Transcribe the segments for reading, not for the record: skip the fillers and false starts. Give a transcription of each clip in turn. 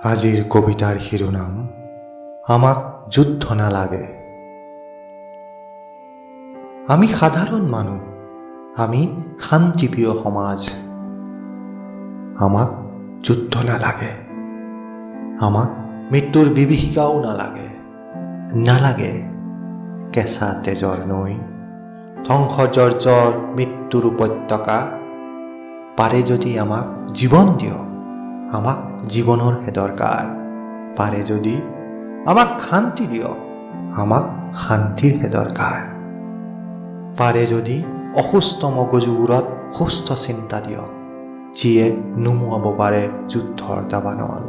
আজিৰ কবিতাৰ শিৰোনাম আমাক যুদ্ধ নালাগে। আমি সাধাৰণ মানুহ, আমি শান্তিপ্ৰিয় সমাজ। আমাক যুদ্ধ নালাগে, আমাক মৃত্যুৰ বিভীষিকাও নালাগে। নালাগে কেঁচা তেজৰ নৈ, ধ্বংসজৰ্জৰ মৃত্যুৰ উপত্যকা। পাৰে যদি আমাক জীৱন দিয়ক, আমাক জীৱনৰহে দৰকাৰ। পাৰে যদি আমাক শান্তি দিয়ক, আমাক শান্তিৰহে দৰকাৰ। পাৰে যদি অসুস্থ মগজুবোৰত সুস্থ চিন্তা দিয়ক, যিয়ে নুমুৱাব পাৰে যুদ্ধৰ দাবানল।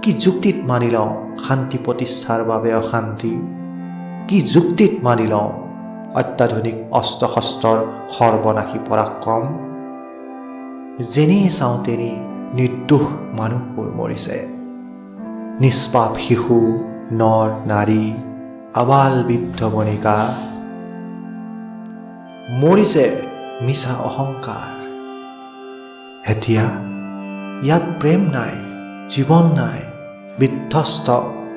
কি যুক্তিত মানি লওঁ শান্তি প্ৰতিষ্ঠাৰ বাবে অশান্তি? কি যুক্তিত মানি লওঁ অত্যাধুনিক অস্ত্ৰ শস্ত্ৰৰ সৰ্বনাশী পৰাক্ৰম? যেনেই চাওঁ তেনেই নিৰ্দোষ মানুহবোৰ মৰিছে। নিষ্পাপ শিশু, নৰ নাৰী, আবাল বৃদ্ধ বনিতা। মৰিছে মিছা অহংকাৰ। এতিয়া ইয়াত প্ৰেম নাই, জীৱন নাই, বিধ্বস্ত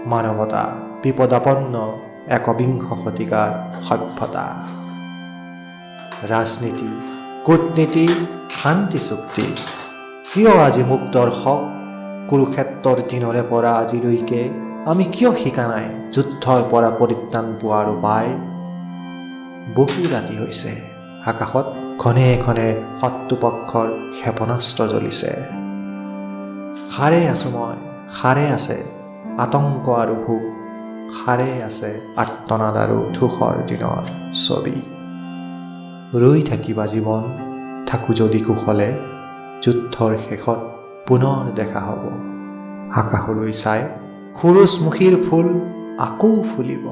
মানৱতা, বিপদাপন্ন একবিংশ শতিকাৰ সভ্যতা। ৰাজনীতি, কূটনীতি, শান্তি চুক্তি। কিয় আজি মোক দৰ্শক কুৰুক্ষেত্ৰৰ দিনৰে পৰা আজিলৈকে আমি কিয় শিকা নাই যুদ্ধৰ পৰা পৰিত্ৰাণ পোৱাৰ উপায়? বহু ৰাতি হৈছে, আকাশত ঘনে ঘনে শত্ৰুপক্ষৰ ক্ষেপণাস্ত্ৰ জ্বলিছে। সাৰে আছো মই, সাৰে আছে আতংক আৰু ভোক, সাৰে আছে আৰ্তনাদ আৰু ধূসৰ দিনৰ ছবি। ৰৈ থাকিবা জীৱন, থাকো যদি কুশলে, যুদ্ধৰ শেষত পুনৰ দেখা হ'ব। আকাশলৈ চাই সূৰুযমুখীৰ ফুল আকৌ ফুলিব।